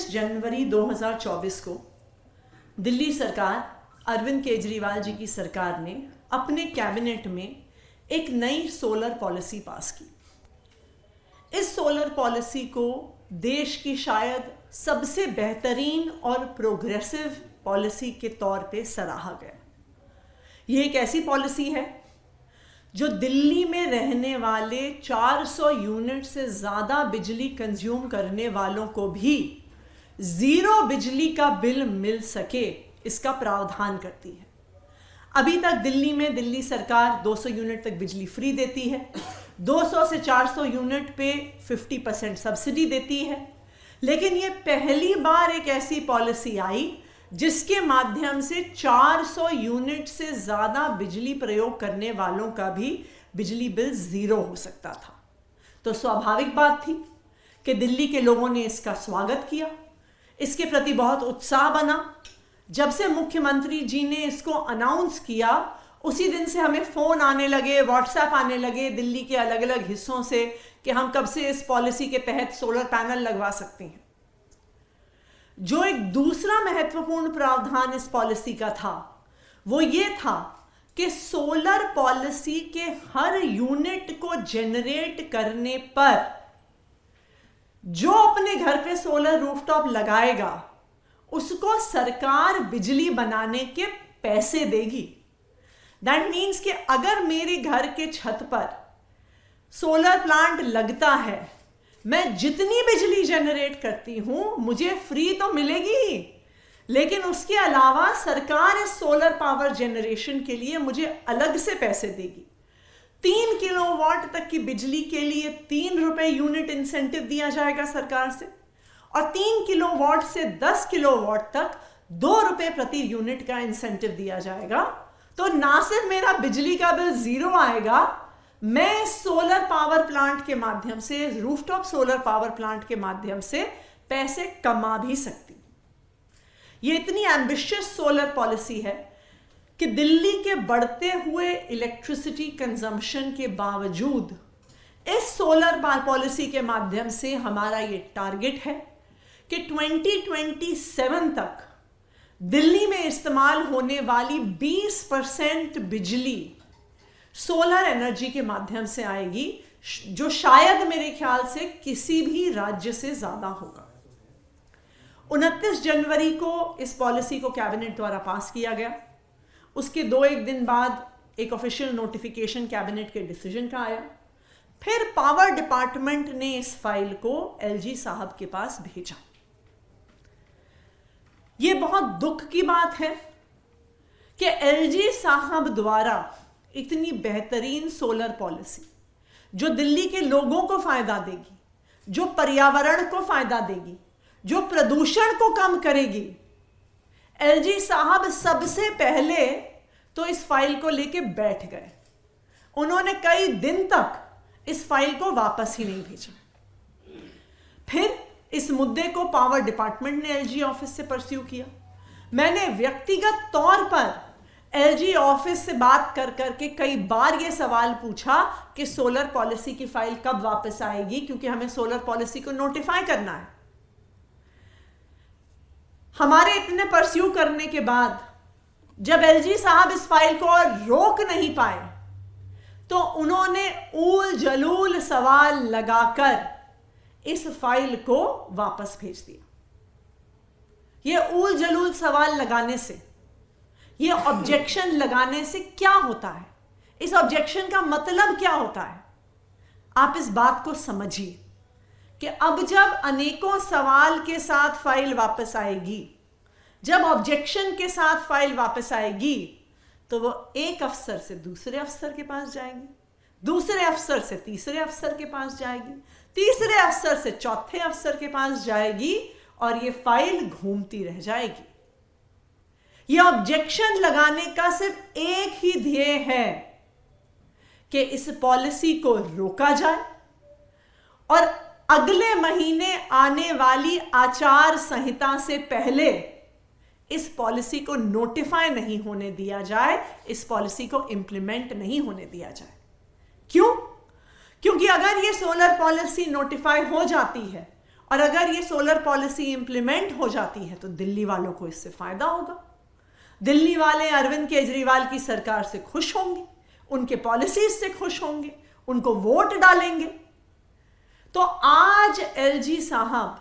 29 जनवरी 2024 को दिल्ली सरकार, अरविंद केजरीवाल जी की सरकार ने अपने कैबिनेट में एक नई सोलर पॉलिसी पास की। इस सोलर पॉलिसी को देश की शायद सबसे बेहतरीन और प्रोग्रेसिव पॉलिसी के तौर पे सराहा गया। ये एक ऐसी पॉलिसी है जो दिल्ली में रहने वाले 400 यूनिट से ज़्यादा बिजली कंज्यूम करने वालों को भी ज़ीरो बिजली का बिल मिल सके, इसका प्रावधान करती है। अभी तक दिल्ली में दिल्ली सरकार 200 यूनिट तक बिजली फ्री देती है, 200 से 400 यूनिट पे 50% सब्सिडी देती है। लेकिन ये पहली बार एक ऐसी पॉलिसी आई जिसके माध्यम से 400 यूनिट से ज़्यादा बिजली प्रयोग करने वालों का भी बिजली बिल ज़ीरो हो सकता था। तो स्वाभाविक बात थी कि दिल्ली के लोगों ने इसका स्वागत किया, इसके प्रति बहुत उत्साह बना। जब से मुख्यमंत्री जी ने इसको अनाउंस किया, उसी दिन से हमें फ़ोन आने लगे, व्हाट्सएप आने लगे दिल्ली के अलग अलग हिस्सों से कि हम कब से इस पॉलिसी के तहत सोलर पैनल लगवा सकते हैं। जो एक दूसरा महत्वपूर्ण प्रावधान इस पॉलिसी का था वो ये था कि सोलर पॉलिसी के हर यूनिट को जनरेट करने पर जो अपने घर पे सोलर रूफटॉप लगाएगा उसको सरकार बिजली बनाने के पैसे देगी। दैट मीन्स कि अगर मेरे घर के छत पर सोलर प्लांट लगता है, मैं जितनी बिजली जनरेट करती हूं मुझे फ्री तो मिलेगी, लेकिन उसके अलावा सरकार इस सोलर पावर जनरेशन के लिए मुझे अलग से पैसे देगी। 3 किलोवाट तक की बिजली के लिए 3 रुपए यूनिट इंसेंटिव दिया जाएगा सरकार से, और 3 किलोवाट से 10 किलोवाट तक 2 रुपए प्रति यूनिट का इंसेंटिव दिया जाएगा। तो ना सिर्फ मेरा बिजली का बिल ज़ीरो आएगा, मैं सोलर पावर प्लांट के माध्यम से, रूफटॉप सोलर पावर प्लांट के माध्यम से पैसे कमा भी सकती। ये इतनी एम्बिशियस सोलर पॉलिसी है कि दिल्ली के बढ़ते हुए इलेक्ट्रिसिटी कंजम्पशन के बावजूद इस सोलर पॉलिसी के माध्यम से हमारा ये टारगेट है कि 2027 तक दिल्ली में इस्तेमाल होने वाली 20% बिजली सोलर एनर्जी के माध्यम से आएगी, जो शायद मेरे ख्याल से किसी भी राज्य से ज्यादा होगा। 29 जनवरी को इस पॉलिसी को कैबिनेट द्वारा पास किया गया। उसके 2-1 दिन बाद एक ऑफिशियल नोटिफिकेशन कैबिनेट के डिसीजन का आया। फिर पावर डिपार्टमेंट ने इस फाइल को एलजी साहब के पास भेजा। यह बहुत दुख की बात है कि एलजी साहब द्वारा इतनी बेहतरीन सोलर पॉलिसी जो दिल्ली के लोगों को फायदा देगी, जो पर्यावरण को फायदा देगी, जो प्रदूषण को कम करेगी, एलजी साहब सबसे पहले तो इस फाइल को लेके बैठ गए। उन्होंने कई दिन तक इस फाइल को वापस ही नहीं भेजा। फिर इस मुद्दे को पावर डिपार्टमेंट ने एलजी ऑफिस से परस्यू किया। मैंने व्यक्तिगत तौर पर एलजी ऑफिस से बात कर करके कई बार यह सवाल पूछा कि सोलर पॉलिसी की फाइल कब वापस आएगी, क्योंकि हमें सोलर पॉलिसी को नोटिफाई करना है। हमारे इतने परस्यू करने के बाद जब एलजी साहब इस फाइल को और रोक नहीं पाए तो उन्होंने ऊल जलूल सवाल लगाकर इस फाइल को वापस भेज दिया। यह ऊल जलूल सवाल लगाने से, यह ऑब्जेक्शन लगाने से क्या होता है, इस ऑब्जेक्शन का मतलब क्या होता है, आप इस बात को समझिए कि अब जब अनेकों सवाल के साथ फाइल वापस आएगी, जब ऑब्जेक्शन के साथ फाइल वापस आएगी, तो वो एक अफसर से दूसरे अफसर के पास जाएगी, दूसरे अफसर से तीसरे अफसर के पास जाएगी, तीसरे अफसर से चौथे अफसर के पास जाएगी, और ये फाइल घूमती रह जाएगी। ये ऑब्जेक्शन लगाने का सिर्फ एक ही ध्येय है कि इस पॉलिसी को रोका जाए और अगले महीने आने वाली आचार संहिता से पहले इस पॉलिसी को नोटिफाई नहीं होने दिया जाए, इस पॉलिसी को इंप्लीमेंट नहीं होने दिया जाए। क्यों? क्योंकि अगर ये सोलर पॉलिसी नोटिफाई हो जाती है और अगर ये सोलर पॉलिसी इंप्लीमेंट हो जाती है तो दिल्ली वालों को इससे फायदा होगा। दिल्ली वाले अरविंद केजरीवाल की सरकार से खुश होंगे, उनके पॉलिसीज से खुश होंगे, उनको वोट डालेंगे। तो आज एलजी साहब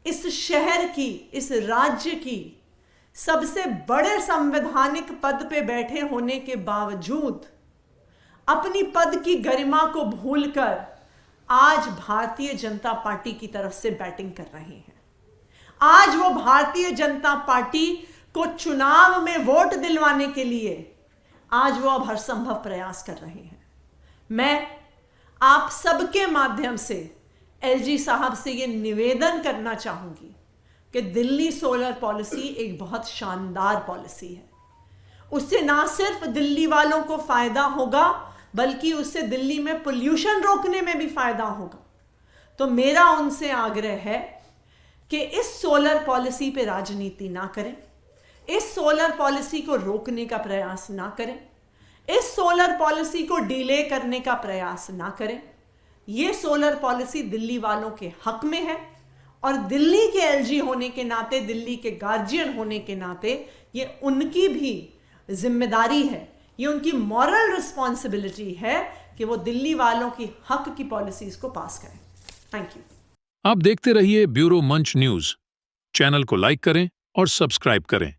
इस शहर की, इस राज्य की सबसे बड़े संवैधानिक पद पे बैठे होने के बावजूद अपनी पद की गरिमा को भूलकर आज भारतीय जनता पार्टी की तरफ से बैटिंग कर रहे हैं। आज वो भारतीय जनता पार्टी को चुनाव में वोट दिलवाने के लिए आज वो अब हर संभव प्रयास कर रहे हैं। मैं आप सबके माध्यम से एलजी साहब से ये निवेदन करना चाहूंगी कि दिल्ली सोलर पॉलिसी एक बहुत शानदार पॉलिसी है। उससे ना सिर्फ दिल्ली वालों को फायदा होगा बल्कि उससे दिल्ली में पोल्यूशन रोकने में भी फायदा होगा। तो मेरा उनसे आग्रह है कि इस सोलर पॉलिसी पे राजनीति ना करें, इस सोलर पॉलिसी को रोकने का प्रयास ना करें, इस सोलर पॉलिसी को डिले करने का प्रयास ना करें। ये सोलर पॉलिसी दिल्ली वालों के हक में है और दिल्ली के एलजी होने के नाते, दिल्ली के गार्जियन होने के नाते ये उनकी भी जिम्मेदारी है, ये उनकी मॉरल रिस्पॉन्सिबिलिटी है कि वो दिल्ली वालों की हक की पॉलिसीज को पास करें। Thank you. आप देखते रहिए ब्यूरो मंच न्यूज। चैनल को लाइक करें और सब्सक्राइब करें।